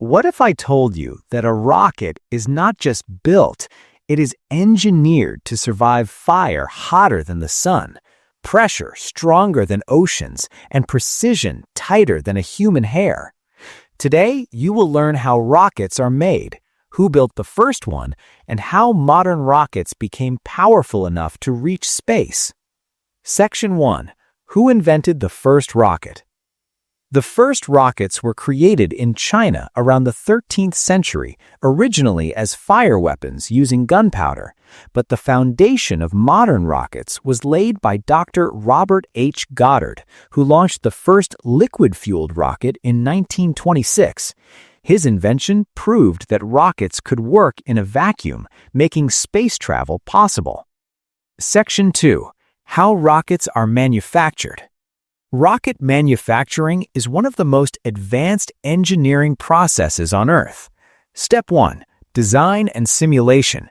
What if I told you that a rocket is not just built, it is engineered to survive fire hotter than the sun, pressure stronger than oceans, and precision tighter than a human hair? Today, you will learn how rockets are made, who built the first one, and how modern rockets became powerful enough to reach space. Section 1. Who invented the first rocket? The first rockets were created in China around the 13th century, originally as fire weapons using gunpowder, but the foundation of modern rockets was laid by Dr. Robert H. Goddard, who launched the first liquid-fueled rocket in 1926. His invention proved that rockets could work in a vacuum, making space travel possible. Section 2. How rockets are manufactured. Rocket manufacturing is one of the most advanced engineering processes on Earth. Step 1. Design and simulation.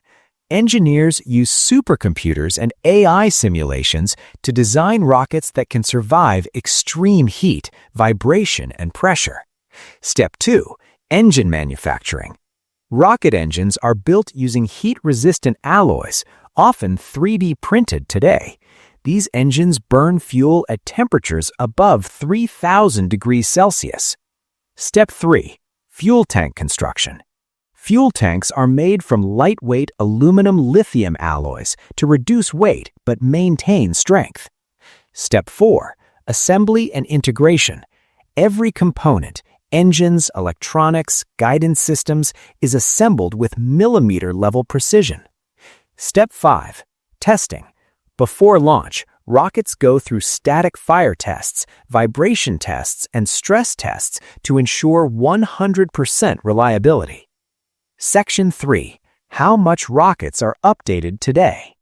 Engineers use supercomputers and AI simulations to design rockets that can survive extreme heat, vibration, and pressure. Step 2. Engine manufacturing. Rocket engines are built using heat-resistant alloys, often 3D printed today. These engines burn fuel at temperatures above 3,000 degrees Celsius. Step 3. Fuel tank construction. Fuel tanks are made from lightweight aluminum-lithium alloys to reduce weight but maintain strength. Step 4. Assembly and integration. Every component, engines, electronics, guidance systems, is assembled with millimeter-level precision. Step 5. Testing. Before launch, rockets go through static fire tests, vibration tests, and stress tests to ensure 100% reliability. Section 3. How much rockets are updated today?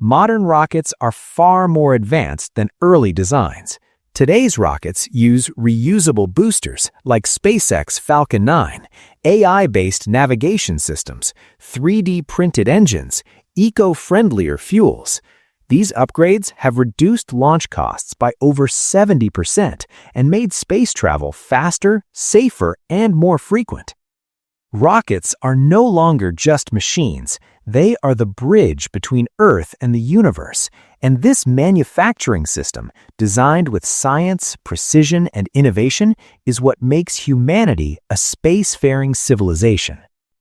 Modern rockets are far more advanced than early designs. Today's rockets use reusable boosters like SpaceX Falcon 9, AI-based navigation systems, 3D printed engines, eco-friendlier fuels. These upgrades have reduced launch costs by over 70% and made space travel faster, safer, and more frequent. Rockets are no longer just machines. They are the bridge between Earth and the universe, and this manufacturing system, designed with science, precision, and innovation, is what makes humanity a spacefaring civilization.